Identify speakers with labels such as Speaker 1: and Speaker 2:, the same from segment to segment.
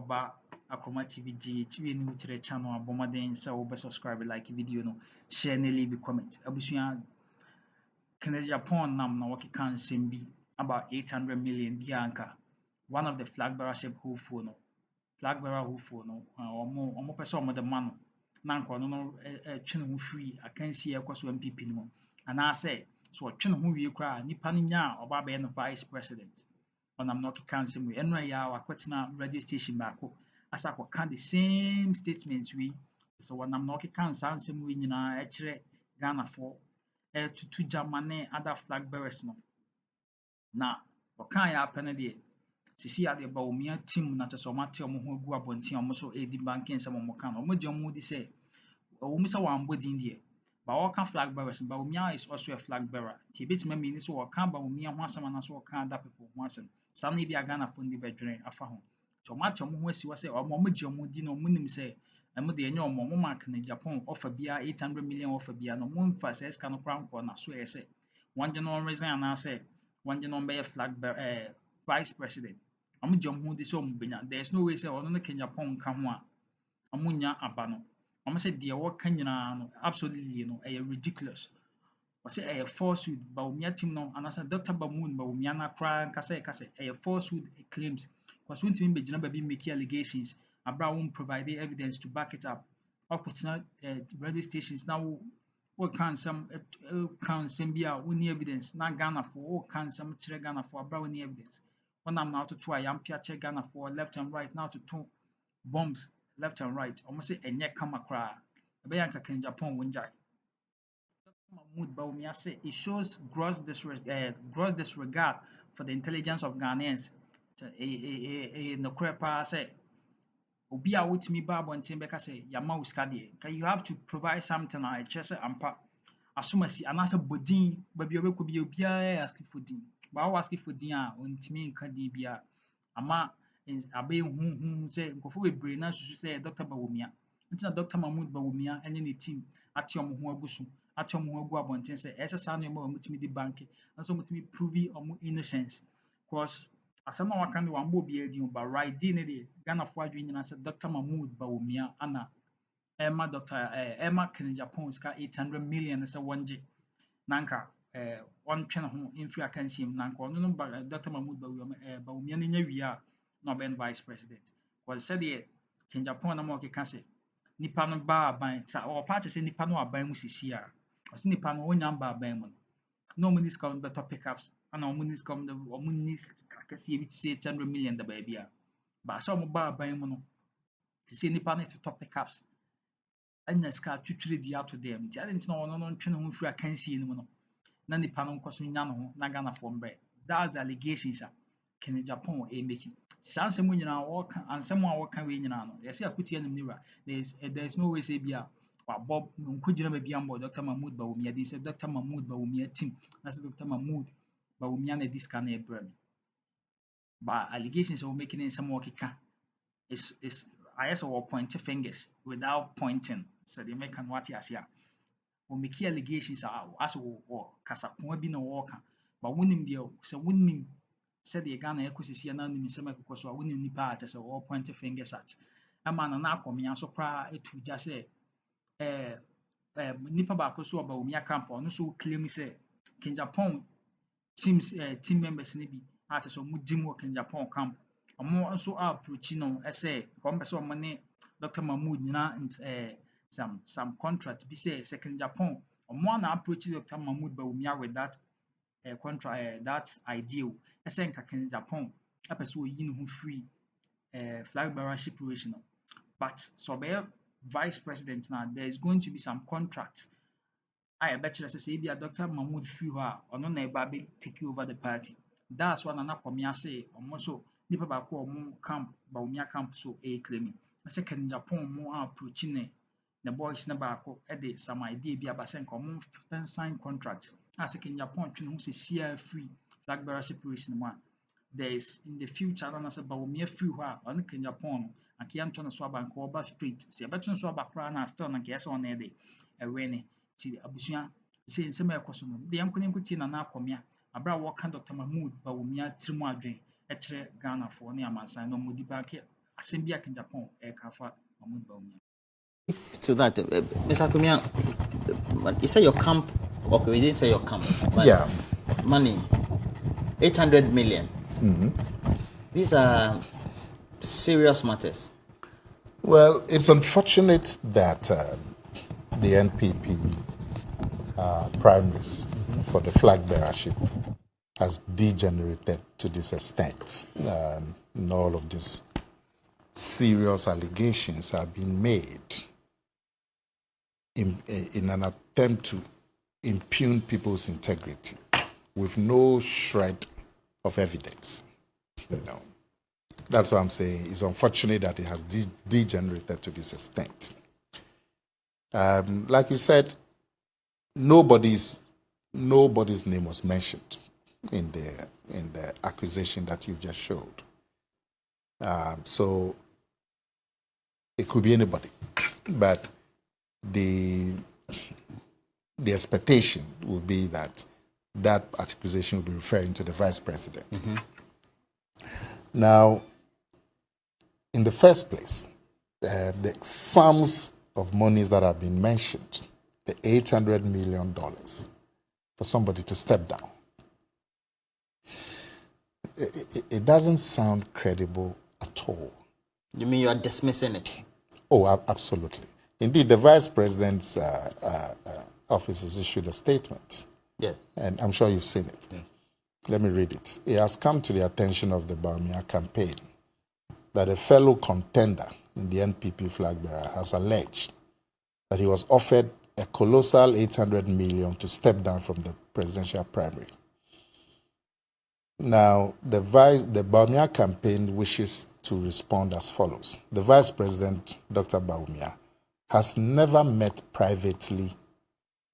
Speaker 1: Oba Akroma TV GH we new to the channel abomaden so be subscribe like video no share and leave a comment abusua Agyapong nam na waki kan sembi about 800 million bianca one of the flag bearer ship who no flag bearer who no omo person omo the man na nko no twene ho free akansi ekwaso MPP no and I say so twene ho wie kra nipa no nya oba be no vice president onam no kan sembi eno ya wakwetena radio station baako asa kwa kan the same statements we so onam no kan san sembi nyina e kire Ghana for to Germany other flag bearers no na wɔkan yɛ apɛ no deɛ sisi ade Bawumia team na kyerɛ sɛ ɔmo ate ɔmo ho agu abɔnten a ɔmo so edi banking nsɛm ɔmo ka no ɔmo gye ɔmo di sɛ ɔmo sɛ wɔambɔ din deɛ ba wɔka flag bearers Bawumia is also a flag bearer nti ebetumi ami ni sɛ wɔka Bawumia ho asɛm anaasɛ wɔka other people ho asɛm saa na ebi a Ghanafoɔ no de bɛdwene afa ho nti ɔmo ate ɔmo ho asi hɔ sɛ ɔmo gye ɔmo di na ɔmo nim sɛ ɛmo deɛ ɛnyɛ ɔmo mark na Agyapong offer bia 800 million offer bia no ɔmo mfa sɛ sika no koraa nkɔ na so yɛ sɛ wɔn gye no resign anaasɛ wɔn gye no bɛyɛ flag bearer vice president ɔmo gye ɔmo ho di sɛ ɔmo benya there is no way sɛ ɔno ne Agyapong ka ho a ɔmo nya aba no ɔmo sɛ deɛ wɔka nyinaa no absolutely no ɛyɛ ridiculous wɔsɛ ɛyɛ falsehood Bawumia team no anaasɛ Dr. Bawumia na koraa nkasa ɛka sɛ ɛyɛ falsehood claims because wontumi mbɛgyina baabi make allegations abra won't provide evidence to back it up. Opposite radio stations now what can some be we evidence na Ghana for what can some chere Ghana for abra we evidence. When I'm now to try am check Ghana for left and right now to two bombs left and right. Almost say enye kama kra. Ebe yanka Agyapong wonjai. Bawumia say it shows gross disregard for the intelligence of Ghanaians. No crepa say obi a wotumi ba abɔnten bɛka sɛ yɛama wo sika deɛ you have to provide something a ɛkyerɛ sɛ ampa asomasi anaasɛ bɔdin baabi a wobɛkɔ bia obiara ask for din ba wo ask for din a ɔntumi nka din bia ama abɛyɛ huhu sɛ nkurɔfoɔ bebree na susu sɛ Dr. Bawumia nti na Dr. Bawumia ne ne team ate ɔmo ho agu so ate ɔmo ho agu abɔnten sɛ ɛsɛ saa nneɛma a ɔmotumi de banke na sɛ ɔmotumi prove ɔmo innocence cause asɛm a waka no wambɔ obiara din ba right din ne deɛ Ghanafoɔ adwene nyinaa sɛ Dr. Bawumia ana ɛma Agyapong sika 800 million sɛ wɔngye na nka ɔntwe ne ho mfiri akansie mu na nka ɔno no Dr. Bawumia no nya wie a na ɔbɛyɛ vice president wɔde sɛdeɛ Agyapong na ma ɔkeka sɛ nipa no ba aban ɔpa akyerɛ sɛ nipa no aban mu sisi a ɔsɛ nipa no ɔnya ba aban mu no na ɔmo ne sika no bɛtɔ pickups ana ɔmo ne sika ɔmo ne sika kɛseɛ bi te sɛ 800 million da baabi a baasa ɔmo ba aban mu no te sɛ nipa no totɔ pickups anya sika twitwiri di ato dɛm nti ade nti na ɔno no ntwe ne ho mfiri akansie no mu no na nipa no nkɔ so nya ne ho na Ghanafoɔ mbrɛ that's the allegations a Agyapong ɛmeki saa nsɛm nyinaa wɔka ansɛm a wɔka wei nyinaa no yɛsɛ akutia nim ne wura there is no way sɛ bi a wabɔ nkogyina baabi ambɔ Dr. Bawumia din sɛ Dr. Bawumia team na sɛ Dr. Bawumia na di sika na ɛbrɛ me but allegations a wɔmeki ne nsɛm a wɔkeka is ayɛ sɛ wɔ point fingers without pointing sɛ deɛ mɛka no wate ase a wɔmeki allegations a asɛ wɔ kasakoa bi na wɔɔka but wonim deɛ sɛ wonim sɛdeɛ Ghana ɛkɔsisi na wonim nsɛm ɛkokɔ so a wonim nipa a kyerɛ sɛ wɔwɔ point fingers at ɛma no na akɔmea so koraa ɛtu gya sɛ nipa baako so wɔ Bawumia camp ɔno so claim sɛ Agyapong team members ne bi a kyerɛ sɛ ɔmo di mu wɔ Agyapong camp ɔmo nso approach no ɛsɛ ɔmo pɛ sɛ ɔmo ne Dr. nyina some contract bi sɛ Agyapong ɔmo ana approach Dr. Bawumia with that contract that idea ɛsɛ nka Agyapong ɛpɛ sɛ oyi ne ho free flag bearership race no but sɛ ɔbɛyɛ vice president now there is going to be some contract a yɛbɛkyerɛ sɛ sɛ ebi a Dr. free hɔ a ɔno na ɛba bɛ take over the party that's why Nana Kwame say ɔmo so nipa baako ɔmo camp Bawumia camp so claiming sɛ Agyapong mo approach ne boys na baako ɛde some idea bi aba sɛ nka ɔmo sign contract a sɛ Agyapong twe ne ho sɛ free flag bearership race no mu a there is in the future na sɛ Bawumia free hɔ a ɔno Agyapong no anka yɛnto no so aba nka ɔba straight sɛ yɛbɛto no so aba koraa na still na nka yɛsɛ ɔno ɛde ɛwɛ ne ti abusua sɛ nsɛm a ɛkɔ so no deɛ yɛnko ne nkotie Nana Kwame abra a wɔka Dr. Bawumia tirim adwen ɛkyerɛ Ghanafoɔ ne amansan na ɔmo di baake asɛm bi a Agyapong ɛka fa Mahmoud Bawumia.
Speaker 2: To that, Mr. Kumia, you say your camp, okay, we didn't say your camp, but
Speaker 3: Yeah.
Speaker 2: money, 800 million. These are serious matters.
Speaker 3: Well, it's unfortunate that the NPP primaries for the flag bearership has degenerated to this extent. And all of these serious allegations have been made in an attempt to impugn people's integrity with no shred of evidence. You know, that's what I'm saying. It's unfortunate that it has degenerated to this extent. Like you said, nobody's name was mentioned in the accusation that you just showed. So it could be anybody, but the expectation would be that accusation will be referring to the vice president. Now, in the first place, the sums of monies that have been mentioned, the $800 million for somebody to step down, it doesn't sound credible at all.
Speaker 2: You mean you are dismissing it?
Speaker 3: Oh, absolutely. Indeed, the vice president's office has issued a statement.
Speaker 2: Yes.
Speaker 3: And I'm sure you've seen it. Yeah. Let me read it. It has come to the attention of the Bawumia campaign that a fellow contender in the NPP flag bearer has alleged that he was offered a colossal $800 million to step down from the presidential primary. Now, the Bawumia campaign wishes to respond as follows. The Vice President, Dr. Bawumia, has never met privately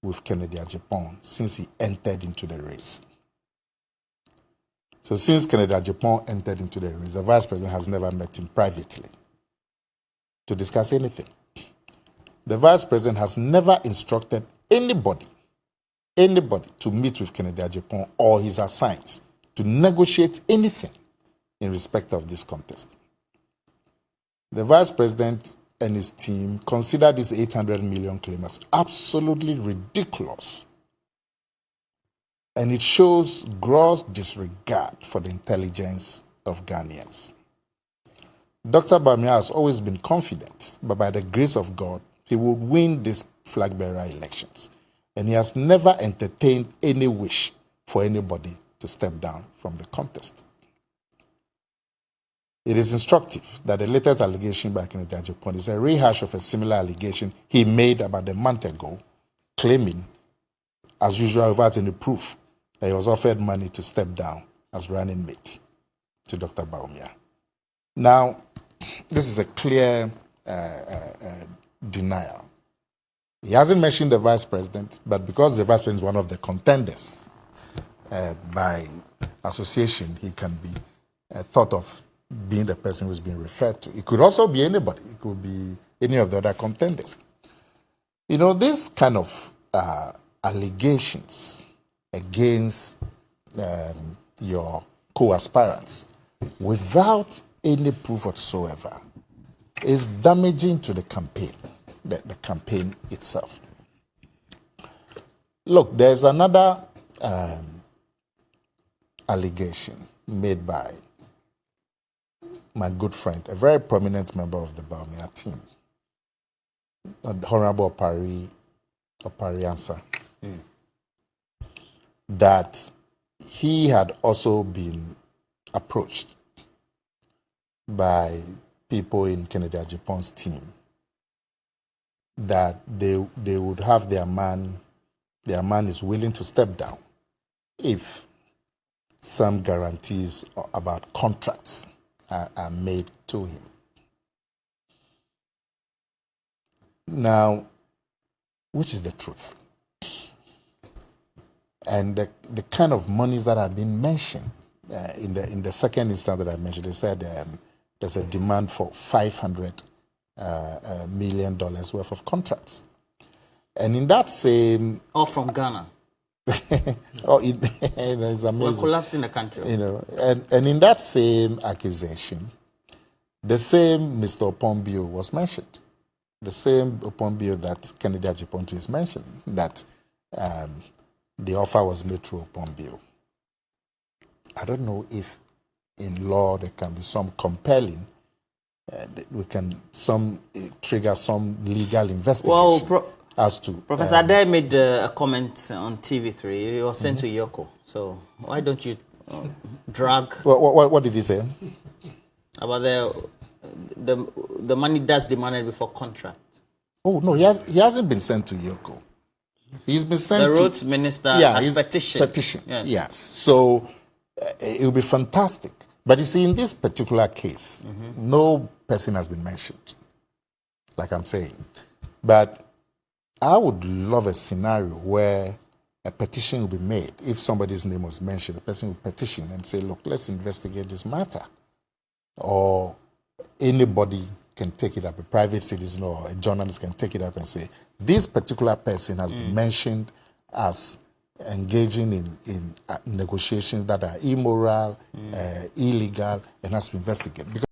Speaker 3: with Kennedy Agyapong since he entered into the race. So since Kennedy Agyapong entered into the race, the Vice President has never met him privately to discuss anything. The Vice President has never instructed anybody to meet with Kennedy Agyapong or his assigns to negotiate anything in respect of this contest. The Vice President and his team consider this $800 million claim as absolutely ridiculous. And it shows gross disregard for the intelligence of Ghanaians. Dr. Bawumia has always been confident, but by the grace of God, he will win these flag bearer elections. And he has never entertained any wish for anybody to step down from the contest. It is instructive that the latest allegation by Kennedy Agyapong is a rehash of a similar allegation he made about a month ago, claiming, as usual without any proof, that he was offered money to step down as running mate to Dr. Bawumia. Now, this is a clear denial. He hasn't mentioned the Vice President, but because the Vice President is one of the contenders, by association, he can be thought of being the person who's being referred to. It could also be anybody. It could be any of the other contenders. You know, this kind of allegations against your co-aspirants without any proof whatsoever is damaging to the campaign, the campaign itself. Look, there's another allegation made by my good friend, a very prominent member of the Bawumia team, Honorable Opari Ansa, that he had also been approached by people in Kennedy Agyapong's team that they would have their man is willing to step down if some guarantees about contracts are made to him. Now, which is the truth? And the kind of monies that have been mentioned in the second instance that I mentioned, they said there's a demand for $500 million worth of contracts. And in that same...
Speaker 2: All from Ghana.
Speaker 3: It's amazing.
Speaker 2: We're collapsing the country.
Speaker 3: You know, and in that same accusation, The same Mr. Opombio was mentioned. The same Opombio that Kennedy Agyapong is mentioned, that the offer was made through Opombio. I don't know if in law there can be some compelling, we can trigger some legal investigation.
Speaker 2: Well,
Speaker 3: as to
Speaker 2: Professor Adair made a comment on TV3. He was sent to Yoko. So why don't you drag?
Speaker 3: What did he say?
Speaker 2: About the money that's demanded before contract.
Speaker 3: Oh no, he hasn't been sent to Yoko. He's been sent
Speaker 2: the
Speaker 3: to
Speaker 2: roads minister as petition.
Speaker 3: Petition. Yes. So it will be fantastic. But you see, in this particular case, no person has been mentioned, like I'm saying. But I would love a scenario where a petition will be made. If somebody's name was mentioned, a person will petition and say, look, let's investigate this matter. Or anybody can take it up, a private citizen or a journalist can take it up and say, this particular person has been mentioned as engaging in negotiations that are immoral, illegal, and has to investigate. Because